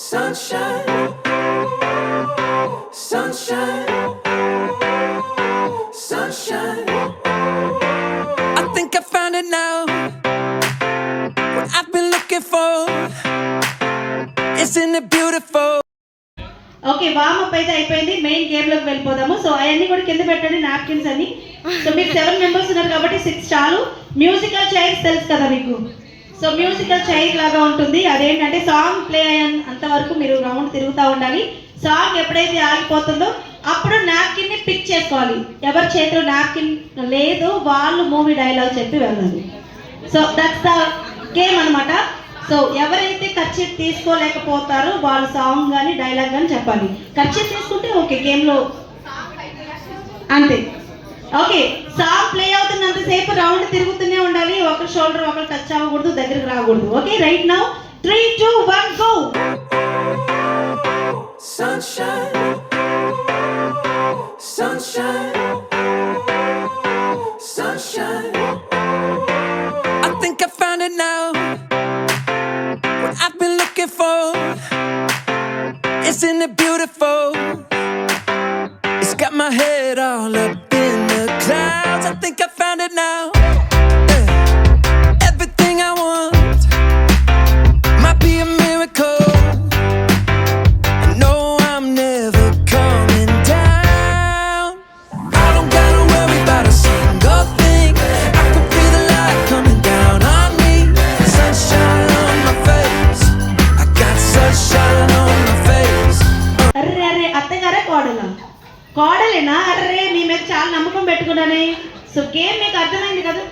Sunshine, sunshine, sunshine. I think I found it now. What I've been looking for. Isn't it beautiful? Okay warm up అయితే అయిపోయింది. Main game లోకి వెళ్ళిపోదాము. So అవన్నీ కూడా కింద పెట్టండి, నాప్కిన్స్ అని. సో మీకు 7 మెంబర్స్ ఉన్నారు కాబట్టి 6 చాలు. మ్యూజికల్ చైర్స్ తెలుసు కదా మీకు. సో మ్యూజికల్ చైర్ లాగా ఉంటుంది. అదేంటంటే సాంగ్ ప్లే అయ్యేంత వరకు మీరు రౌండ్ తిరుగుతూ ఉండాలి. సాంగ్ ఎప్పుడైతే ఆగిపోతుందో అప్పుడు నాప్కిన్ ని పిక్ చేసుకోవాలి. ఎవరి చేతిలో నాప్కిన్ లేదు వాళ్ళు మూవీ డైలాగ్ చెప్పి వెళ్ళాలి. సో దట్స్ ద గేమ్ అనమాట. సో ఎవరైతే కర్చీఫ్ తీసుకోలేకపోతారో వాళ్ళు సాంగ్ కానీ డైలాగ్ కానీ చెప్పాలి. కర్చీఫ్ తీసుకుంటే ఓకే, గేమ్లో అంతే. ఓకే, సాంగ్ ప్లే అవుతున్నంతసేపు రౌండ్ తిరుగుతూనే ఉండాలి. ఒకరి షోల్డర్ ఒకరు టచ్ అవ్వకూడదు, దగ్గరికి రాకూడదు. Okay, right now 3, 2, 1 go. Sunshine, sunshine, sunshine. I think I found it now. What I've been looking for. Isn't it beautiful? It's got my head all up in the clouds. I think I found it now. Everything I want might be a miracle. I know I'm never coming down. I don't gotta worry about a single thing. I can feel the light coming down on me. Sunshine on my face. I got sunshine on my face. అర్రే అర్రే, అత్తగారే కోడలా? కోడలేనా? Array మీ మీద చాలా నమ్మకం పెట్టుకున్నానే. So game మీకు అర్థమైంది కదా.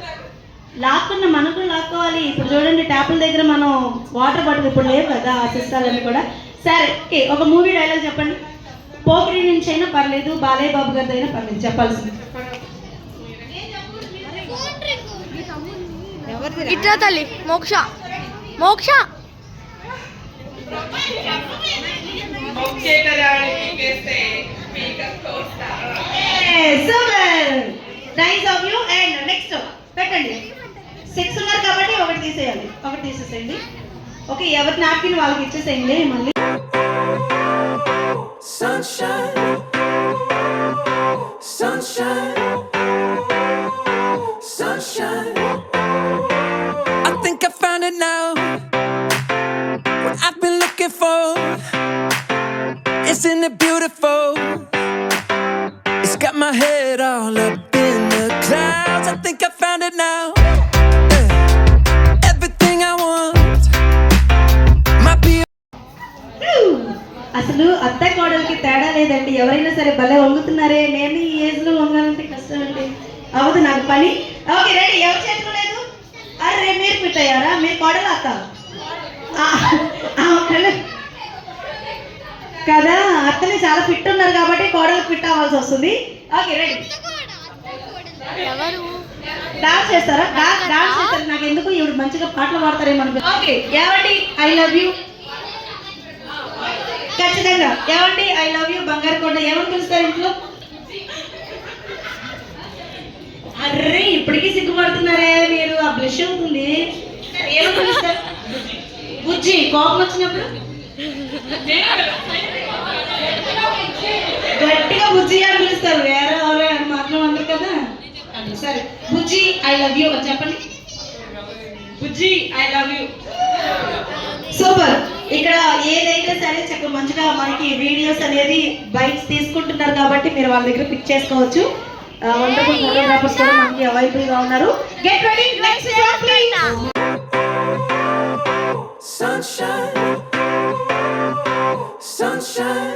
లాక్కున్న మనకు లాక్కోవాలి. ఇప్పుడు చూడండి ట్యాపుల దగ్గర మనం వాటర్ బాటిల్ ఇప్పుడు లేవు కదా ఆ సిస్టాలన్నీ కూడా. సరే ఓకే, ఒక మూవీ డైలాగ్ చెప్పండి. పోకిరి నుంచి అయినా పర్లేదు, బాలయ్య బాబు గారిది అయినా పర్లేదు, చెప్పాల్సింది. ఇట్లా తల్లి మోక్ష మోక్ష super, nice of you. And next పెట్టండి. 6 ఉన్నారు కాబట్టి ఒకటి తీసేయాలి, ఒకటి తీసేసేయండి. ఓకే, ఎవరి నాప్కిన్ వాళ్ళకి ఇచ్చేసేయండి. మళ్ళీ Sunshine, sunshine, sunshine. I think I found it now. What I've been looking for. Isn't it beautiful? It's got my head all up in the clouds. I think I found it now. Everything I want might be. అసలు అత్త కోడలికి తేడా లేదండి. ఎవరైనా సరే భలే వంగుతున్నారే. నేను ఈ ఏజ్ లో వంగాలంటే కష్టం అండి, అవదు నాకు పని. ఓకే రెడీ, ఎవరి చేతిలో లేదు? అరే మీరు ఫిట్ అయ్యారా? మీరు కోడలు అత్త కదా. అత్తని చాలా ఫిట్ ఉన్నారు కాబట్టి కోడలు ఫిట్ అవ్వాల్సి వస్తుంది. ఓకే రెడీ, డాన్స్ చేస్తారా? డాన్స్ చేస్తారు. నాకు ఎందుకు ఇవి మంచిగా పాటలు పాడతారేమో. ఓకే, ఏమండి ఐ లవ్ యూ? ఖచ్చితంగా ఏమండి ఐ లవ్ యూ బంగారు కొండ ఏమని పిలుస్తారు ఇంట్లో? అర్రే ఇప్పటికీ సిగ్గుపడుతున్నారే మీరు. ఆ బ్లష్ అవుతుంది. ఏమని పిలుస్తారు? బుజ్జి. కోపం వచ్చినప్పుడు గట్టిగా బుజ్జి అని పిలుస్తారు. వేరే ఎవరే అని మాట్లాడమంటారు కదా. సరే బుజ్జి ఐ లవ్ యూ అని చెప్పండి. బుజ్జి ఐ లవ్ యూ. సూపర్. ఇక్కడ ఏదైతే సరే చక్కగా మంచిగా మనకి వీడియోస్ అనేది బైక్స్ తీసుకుంటున్నారు కాబట్టి మీరు వాళ్ళ దగ్గర పిక్ చేసుకోవచ్చు. వండర్ఫుల్ ఫోటోగ్రాఫర్స్ కూడా మనకి అవైలబుల్ గా ఉన్నారు. Get ready, next song please. Sunshine, sunshine,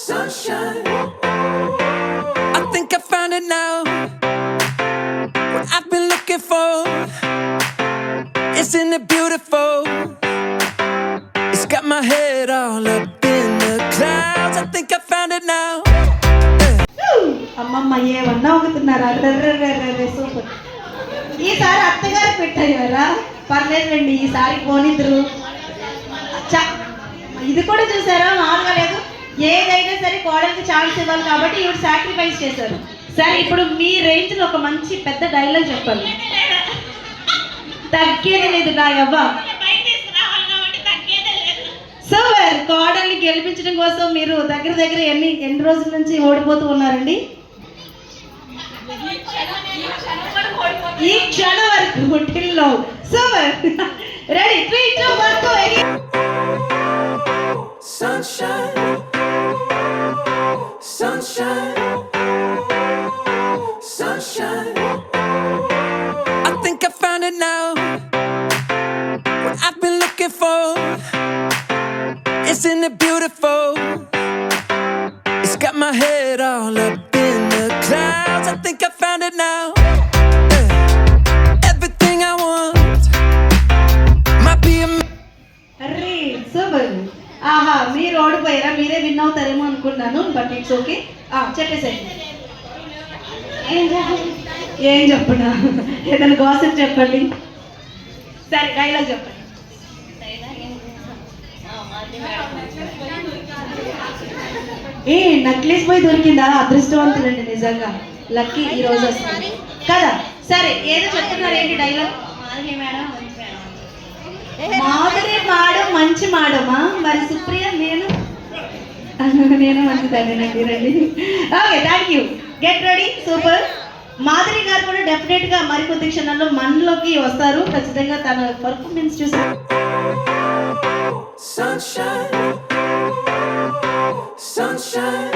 sunshine. I think I found it now. What I've been looking for. Isn't it beautiful? It's got my head all up in the clouds. I think I found it now. అమ్మమ్మ ఏమన్నా ఒకతున్నారా? Super. ఈసారి అత్తగారు పెట్టారా? పర్లేదండి, ఈసారి పోనిద్దరు. ఇది కూడా చూసారా? మామూలుగా లేదు. ఏదైనా సరే కోడలికి ఛాన్స్ ఇవ్వాలి కాబట్టి ఇవి సాక్రిఫైస్ చేశారు. సరే ఇప్పుడు మీ రేంజ్ లో ఒక మంచి పెద్ద డైలాగ్ చెప్పాలి. తగ్గేది లేదు నా యవ్వ. సూపర్. కోడల్ని గెలిపించడం కోసం మీరు దగ్గర ఎన్ని రోజుల నుంచి ఓడిపోతూ ఉన్నారండి? ఈ క్షణం వరకు టిల్లో. Super. Ready 3 2 1 go again. Sunshine, sunshine, sunshine. I think I found it now. What I've been looking for. Isn't it beautiful? It's got my head all up in the clouds. I think I found it now. Yeah. Everything I want might be a అరే super. ఆహా, మీరు ఓడిపోయారా? మీరే win అవుతారేమో అనుకున్నాను, but it's okay. చెప్పేసేయండి. ఏం చెప్పనా? ఏదైనా gossip చెప్పండి. సరే, డైలాగ్ చెప్పండి. ఏ నక్లీస్ పోయి దొరికిందా? అదృష్టవంతులండి నిజంగా. లక్కీ ఈ రోజు వస్తుంది కదా. సరే, ఏదో చెప్తున్నారు, ఏంటి డైలాగ్? మాధురి మాడం మంచి మాడమా? మరి సుప్రియ నేను మంచిదానండి. రండి. Okay, thank you. Get ready. Super. Madhuri గారు కూడా డెఫినెట్ గా మరికొద్ది క్షణాల్లో మనలోకి వస్తారు. ఖచ్చితంగా తన పర్ఫార్మెన్స్ చూసి sunshine, sunshine,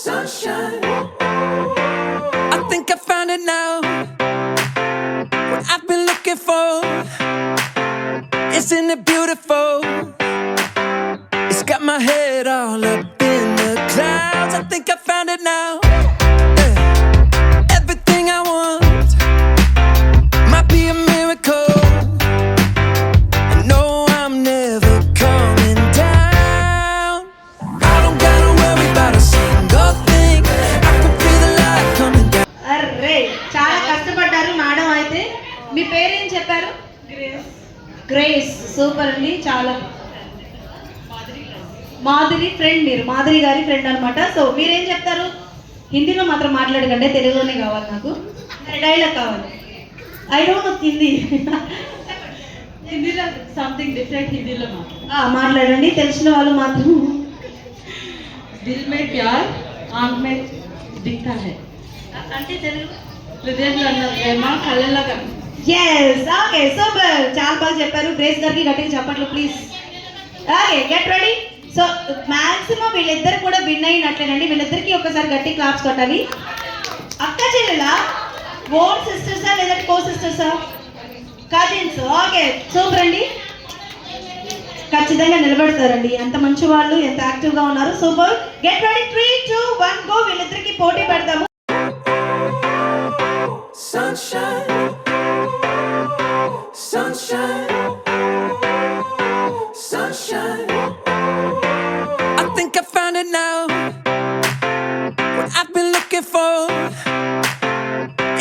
sunshine. I think I found it now. What I've been looking for. Isn't it beautiful? It's got my head all up in the clouds. I think I found it now. Yeah. Everything I want might be a miracle. I know I'm never coming down. I don't gotta worry about a single thing. I can feel the light coming down. Array, చాలా కష్టపడ్డారు madam. అయితే మీ పేరేం చెప్పారు? Grace. Super అండి. చాలా Madhuri friend, మీరు మాధురి గారి friend అనమాట. సో మీరేం చెప్తారు? హిందీలో మాత్రం మాట్లాడకండి, తెలుగులోనే కావాలి నాకు. డైలాగ్ కావాలి. I don't know Hindi. హిందీలో సంథింగ్ డిఫరెంట్ హిందీలో మాట్లాడండి, తెలిసిన వాళ్ళు మాత్రం. దిల్ మే ప్యార్ ఆంఖ్ మే దిఖతా హై అంటే తెలుగు హృదయంలో ఉన్న ప్రేమ కళ్ళల్లో కనిపిస్తుంది. ఎస్. Okay, super. చాలా బాగా చెప్పారు. గ్రేస్ గారికి గట్టిగా చెప్పట్లు please. Okay, get ready. So maximum వీళ్ళిద్దరు కూడా విన్ అయినట్లేనండి. వీళ్ళిద్దరికి ఒకసారి గట్టి క్లాప్స్ కొట్టాలి. అక్క చెల్లెలా? ఓన్ సిస్టర్సా లేదంటే కో సిస్టర్సా? కజిన్స్. ఓకే, సూపర్ అండి. ఖచ్చితంగా నిలబెడతారండి. ఎంత మంచి వాళ్ళు, ఎంత యాక్టివ్గా ఉన్నారు. సూపర్. Get ready 3 2 1 go. వీళ్ళిద్దరికి పోటీ పెడతాము. Sunshine, sunshine, sunshine. I think I found it now. What I've been looking for.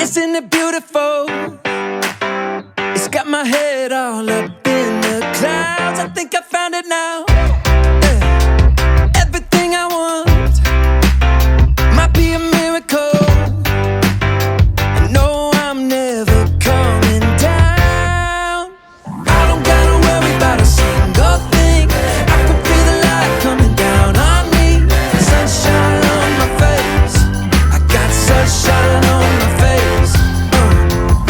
Isn't it beautiful? It's got my head all up in the clouds. I think I found it now. Yeah. Everything I want might be a miracle. I know I'm never coming down. I don't gotta worry about a single thing. I can feel the light coming down on me. Sunshine on my face. I got sunshine on my face.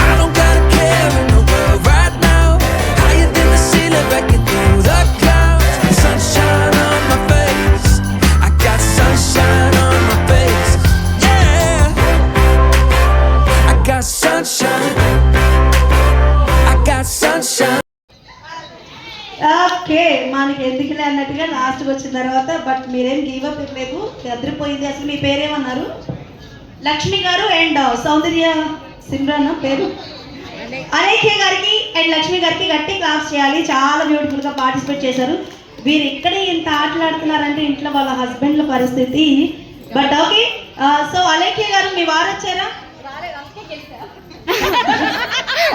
I don't gotta care in the world right now. Higher than the ceiling, breaking through the clouds. Sunshine on my face. I got sunshine on my face. Yeah. I got sunshine. I got sunshine. Okay, మనకి ఎందుకులే అన్నట్టుగా లాస్ట్కి వచ్చిన తర్వాత but మీరేం give up ఇవ్వలేదు. ఎదిరిపోయింది. అసలు మీ పేరేమన్నారు? లక్ష్మి గారు అండ్ సౌందర్య సిమ్రాన్ పేరు అలేఖ్య గారికి అండ్ లక్ష్మి గారికి గట్టి క్లాప్స్ చేయాలి. చాలా బ్యూటిఫుల్గా పార్టిసిపేట్ చేశారు. వీరు ఇక్కడే ఇంత ఆటలాడుతున్నారంటే ఇంట్లో వాళ్ళ హస్బెండ్ల పరిస్థితి. But okay. సో అలేఖ్య గారు, మీ వారు వచ్చారా?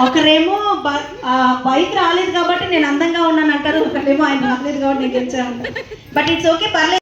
ఒకరేమో బైక్ రాలేదు కాబట్టి నేను అందంగా ఉన్నాను అంటారు, ఒకరేమో ఆయన రాలేదు కాబట్టి నేను గెలిచాను. బట్ ఇట్స్ ఓకే, పర్లేదు.